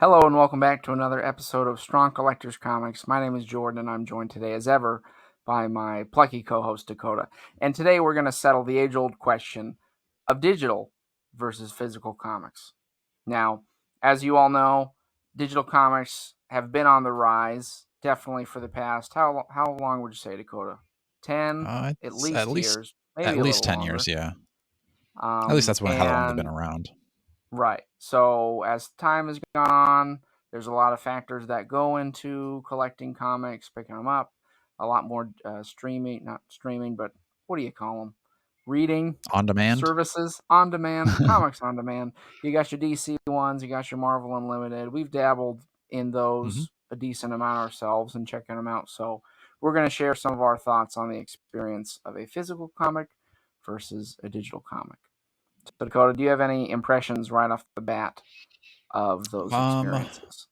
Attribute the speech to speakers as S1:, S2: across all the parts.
S1: Hello and welcome back to another episode of Strong Collectors Comics. My name is Jordan and I'm joined today as ever by my plucky co-host Dakota. And today we're going to settle the age-old question of digital versus physical comics. Now, as you all know, digital comics have been on the rise, definitely for the past, how long would you say, Dakota? 10 at
S2: It's
S1: least years, maybe
S2: at
S1: a
S2: least
S1: little
S2: 10 years,
S1: longer.
S2: yeah. At least that's how long they've been
S1: And
S2: around.
S1: Right. So as time has gone on, there's a lot of factors that go into collecting comics, picking them up. A lot more streaming, not streaming, but what do you call them? Reading
S2: On demand?
S1: services on demand, comics on demand. You got your DC ones, you got your Marvel Unlimited. We've dabbled in
S2: hmm
S1: those a decent amount ourselves and checking them out. So we're going to share some of our thoughts on the experience of a physical comic versus a digital comic. So, Dakota, do you have any impressions right off the bat of those
S2: Um,
S1: experiences?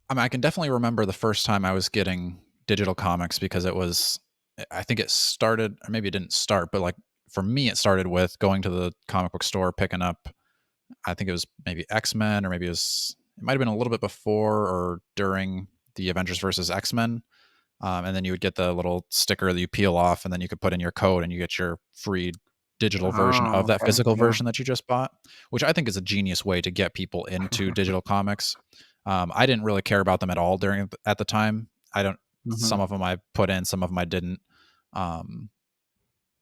S2: I can definitely remember the first time I was getting digital comics because I think it started, or maybe it didn't start, but like for me, it started with going to the comic book store, picking up, I think it was maybe X-Men, or it might have been a little bit before or during the Avengers versus X-Men. And then you would get the little sticker that you peel off, and then you could put in your code, and you get your free digital version of
S1: Oh,
S2: that
S1: okay.
S2: physical
S1: Yeah.
S2: version that you just bought, which I think is a genius way to get people into digital comics. I didn't really care about them at all at the time. I don't.
S1: hmm
S2: Some of them I put in, some of them I didn't. Um,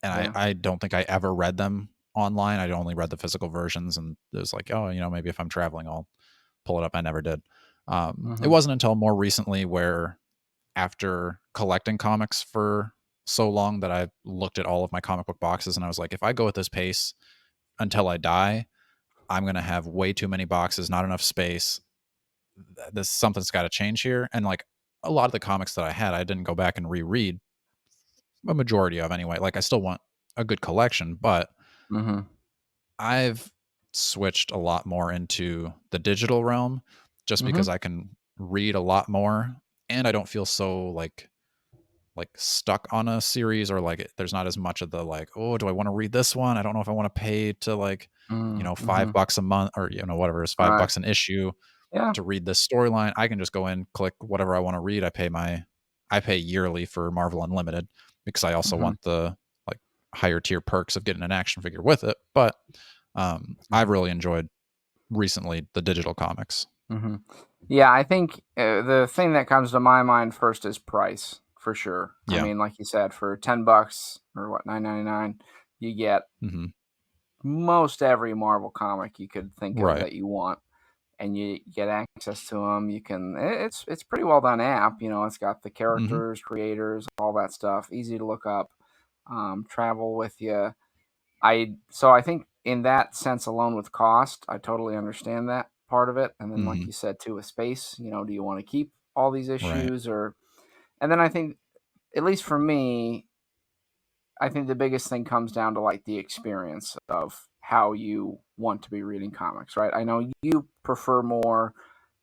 S2: and
S1: Yeah.
S2: I don't think I ever read them online. I only read the physical versions, and it was like, oh, maybe if I'm traveling, I'll pull it up. I never did. It
S1: hmm
S2: wasn't until more recently where after collecting comics for so long that I looked at all of my comic book boxes and I was like, if I go at this pace until I die, I'm going to have way too many boxes, not enough space. Something's got to change here. And like a lot of the comics that I had, I didn't go back and reread a majority of anyway. Like I still want a good collection, but
S1: hmm
S2: I've switched a lot more into the digital realm just because
S1: hmm
S2: I can read a lot more and I don't feel so like stuck on a series, or like there's not as much of the like, oh, do I want to read this one? I don't know if I want to pay to like,
S1: hmm
S2: $5 a month, or whatever is five
S1: Right.
S2: bucks an issue
S1: Yeah.
S2: to read this storyline. I can just go in, click whatever I want to read. I pay yearly for Marvel Unlimited because I also
S1: hmm
S2: want the like higher tier perks of getting an action figure with it. But I've
S1: hmm
S2: really enjoyed recently the digital comics.
S1: hmm Yeah, I think the thing that comes to my mind first is price, for sure. I
S2: Yeah.
S1: mean, like you said, for $10 or what, 9.99, you get
S2: hmm
S1: most every Marvel comic you could think of
S2: Right.
S1: that you want. And you get access to them. You can. It's pretty well done app. You know, it's got the
S2: hmm
S1: characters, creators, all that stuff. Easy to look up. Travel with you. I think in that sense alone with cost, I totally understand that part of it. And then like
S2: hmm
S1: you said too, with space, do you want to keep all these
S2: Right.
S1: issues or? And then I think at least for me, I think the biggest thing comes down to like the experience of how you want to be reading comics, right? I know you prefer more,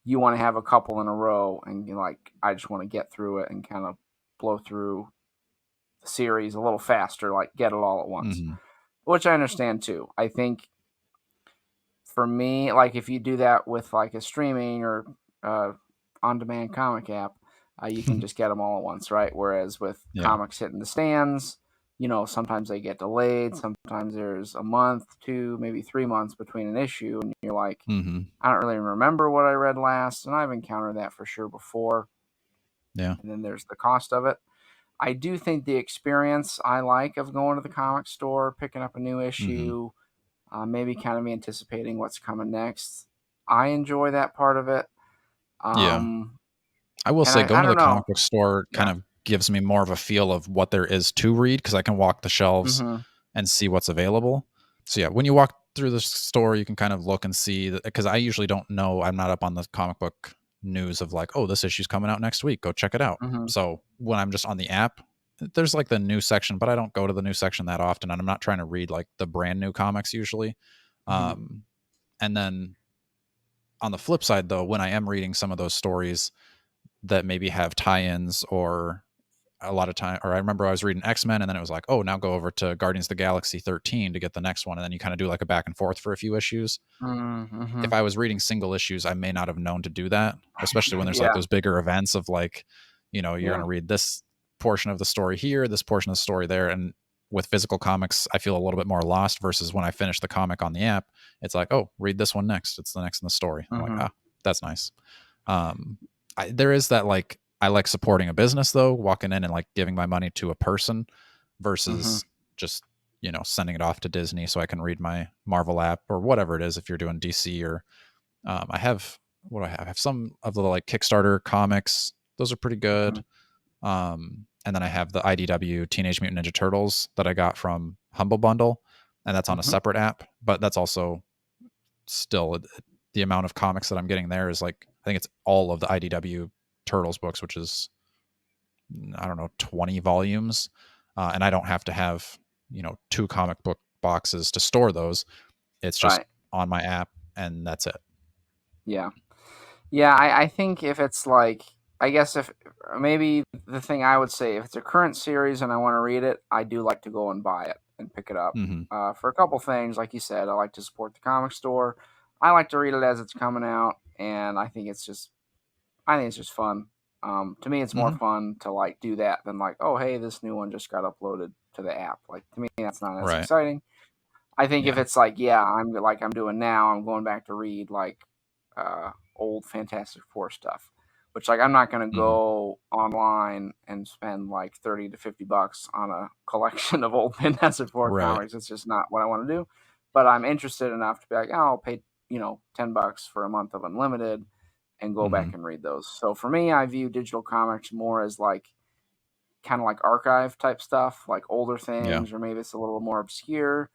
S1: you want to have a couple in a row and you're like, I just want to get through it and kind of blow through the series a little faster, like get it all at once,
S2: hmm
S1: which I understand too. I think for me, like if you do that with like a streaming or uh, on demand comic app, you can just get them all at once, right? Whereas with
S2: Yeah.
S1: comics hitting the stands, sometimes they get delayed. Sometimes there's a month, 2, maybe 3 months between an issue, and you're like,
S2: hmm
S1: I don't really remember what I read last, and I've encountered that for sure before.
S2: Yeah.
S1: And then there's the cost of it. I do think the experience I like of going to the comic store, picking up a new
S2: hmm
S1: issue, maybe kind of anticipating what's coming next. I enjoy that part of it.
S2: Yeah.
S1: Um,
S2: I will
S1: and
S2: say
S1: I
S2: going to
S1: don't
S2: the
S1: know.
S2: comic book store kind
S1: Yeah.
S2: of gives me more of a feel of what there is to read because I can walk the shelves
S1: hmm
S2: and see what's available. So yeah, when you walk through the store, you can kind of look and see that, because I usually don't know. I'm not up on the comic book news of like, oh, this issue's coming out next week. Go check it out.
S1: hmm
S2: So when I'm just on the app, there's like the new section, but I don't go to the new section that often, and I'm not trying to read like the brand new comics usually.
S1: hmm
S2: Um, and then on the flip side, though, when I am reading some of those stories that maybe have tie-ins or a lot of time, or I remember I was reading X-Men and then it was like, oh, now go over to Guardians of the Galaxy 13 to get the next one. And then you kind of do like a back and forth for a few issues.
S1: Mm-hmm.
S2: If I was reading single issues, I may not have known to do that, especially when there's like
S1: Yeah.
S2: those bigger events of like, you're going
S1: Yeah.
S2: to read this portion of the story here, this portion of the story there. And with physical comics, I feel a little bit more lost versus when I finish the comic on the app, it's like, oh, read this one next. It's the next in the story. I'm like,
S1: Mm-hmm.
S2: ah, that's nice. Um, there is that, like, I like supporting a business though, walking in and like giving my money to a person
S1: Mm-hmm.
S2: versus just sending it off to Disney so I can read my Marvel app or whatever it is. If you're doing DC or I have what do I have? I have some of the like Kickstarter comics. Those are pretty
S1: Mm-hmm.
S2: good. And then I have the IDW Teenage Mutant Ninja Turtles that I got from Humble Bundle, and that's on a
S1: Mm-hmm.
S2: separate app. But that's also still the amount of comics that I'm getting there is like, I think it's all of the IDW Turtles books, which is, I don't know, 20 volumes. And I don't have to have, two comic book boxes to store those. It's just
S1: Right.
S2: on my app and that's it.
S1: Yeah. Yeah, I think if it's like, I guess if maybe the thing I would say, if it's a current series and I want to read it, I do like to go and buy it and pick it up.
S2: Mm-hmm.
S1: For a couple things, like you said, I like to support the comic store. I like to read it as it's coming out, and I think it's just fun. To me, it's more
S2: Mm-hmm.
S1: fun to like do that than like, oh, hey, this new one just got uploaded to the app. Like to me, that's not as
S2: Right.
S1: exciting. I think if
S2: Yeah.
S1: it's like, yeah, I'm doing now, I'm going back to read like old Fantastic Four stuff, which like I'm not gonna
S2: Mm-hmm.
S1: go online and spend like $30 to $50 on a collection of old Fantastic Four
S2: Right.
S1: comics. It's just not what I want to do. But I'm interested enough to be like, oh, I'll pay $10 for a month of unlimited and go
S2: Mm-hmm.
S1: back and read those. So for me, I view digital comics more as like kind of like archive type stuff, like older
S2: Yeah.
S1: things, or maybe it's a little more obscure.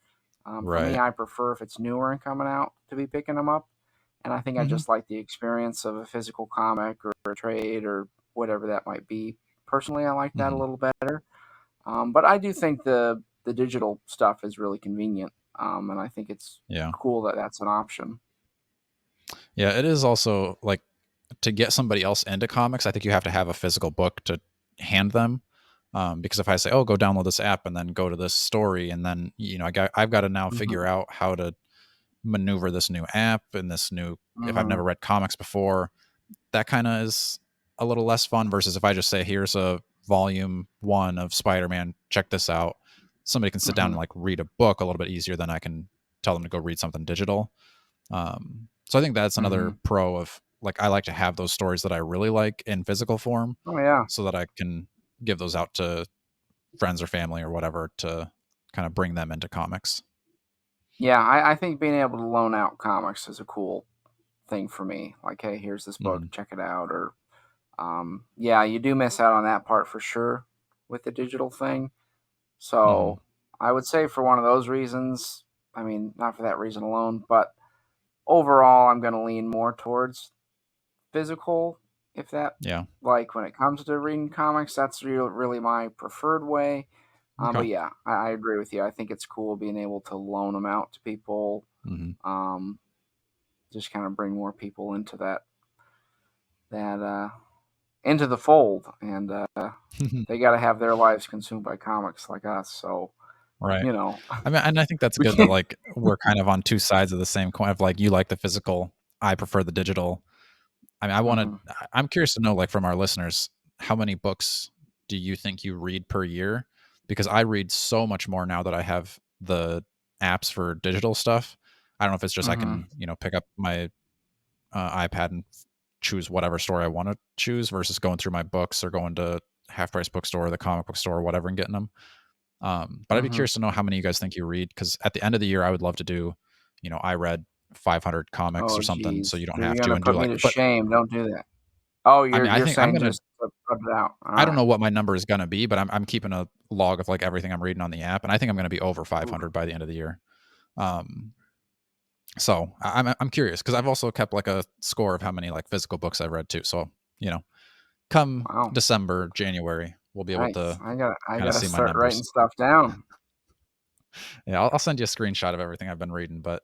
S1: For me,
S2: Right.
S1: I prefer if it's newer and coming out to be picking them up. And I think I
S2: Mm-hmm.
S1: just like the experience of a physical comic or a trade or whatever that might be. Personally, I like that a
S2: Mm-hmm.
S1: little better. But I do think the digital stuff is really convenient, and I think it's
S2: Yeah.
S1: cool that that's an option.
S2: Yeah. It is also like, to get somebody else into comics, I think you have to have a physical book to hand them. Because if I say, "Oh, go download this app and then go to this story," and then I've got to now figure
S1: Hmm.
S2: out how to maneuver this new app and this new. If I've
S1: Hmm.
S2: never read comics before, that kind of is a little less fun. Versus if I just say, "Here's a volume 1 of Spider-Man. Check this out." Somebody can sit down
S1: Hmm.
S2: and like read a book a little bit easier than I can tell them to go read something digital. So I think that's another
S1: Hmm.
S2: pro of, like, I like to have those stories that I really like in physical form
S1: Oh yeah,
S2: so that I can give those out to friends or family or whatever to kind of bring them into comics.
S1: yeah. I think being able to loan out comics is a cool thing for me. Like, hey, here's this book,
S2: Mm-hmm.
S1: check it out. Or, yeah, you do miss out on that part for sure with the digital thing.
S2: Mm-hmm.
S1: So I would say for one of those reasons, I mean, not for that reason alone, but overall, I'm going to lean more towards physical. If that,
S2: Yeah.
S1: like, when it comes to reading comics, that's really my preferred way. But
S2: Okay.
S1: yeah, I agree with you. I think it's cool being able to loan them out to people.
S2: Mm-hmm.
S1: Um, just kind of bring more people into that into the fold, and they got to have their lives consumed by comics like us. So
S2: Right.
S1: you know,
S2: I mean, and I think that's
S1: we
S2: good that,
S1: can't.
S2: like, we're kind of on two sides of the same coin of, like, you like the physical, I prefer the digital. I mean,
S1: Hmm.
S2: I'm curious to know, like, from our listeners, how many books do you think you read per year? Because I read so much more now that I have the apps for digital stuff. I don't know if it's just I
S1: Hmm.
S2: can, pick up my iPad and choose whatever story I want to choose versus going through my books or going to half price bookstore or the comic book store or whatever and getting them. But I'd be
S1: Hmm.
S2: curious to know how many you guys think you read, because at the end of the year, I would love to do, I read 500 comics or
S1: Oh,
S2: something, so
S1: geez,
S2: you don't
S1: you're
S2: have to,
S1: gonna
S2: and do
S1: put me
S2: like,
S1: to
S2: but
S1: shame. Don't do that. Oh,
S2: I mean, I
S1: you're
S2: think I'm
S1: saying
S2: gonna.
S1: just put it out. All
S2: I don't
S1: right.
S2: know what my number is gonna be, but I'm keeping a log of like everything I'm reading on the app, and I think I'm gonna be over
S1: Oof.
S2: 500 by the end of the year. Um, so I'm curious because I've also kept like a score of how many like physical books I've read too. So you know, come
S1: Wow.
S2: December, January, we'll be able
S1: Nice.
S2: to
S1: I
S2: kind of
S1: gotta
S2: see my
S1: start
S2: numbers.
S1: writing stuff down.
S2: Yeah, I'll send you a screenshot of everything I've been reading, but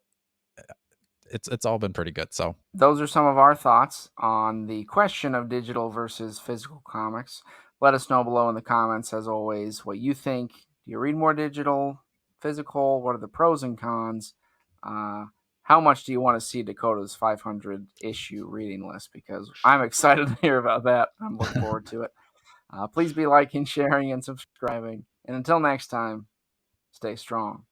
S2: it's all been pretty good. So
S1: Those are some of our thoughts on the question of digital versus physical comics. Let us know below in the comments, as always, what you think. Do you read more digital, physical? What are the pros and cons? How much do you want to see Dakota's 500 issue reading list? Because I'm excited to hear about that. I'm looking forward to it. Please be liking, sharing, and subscribing. And until next time, stay strong.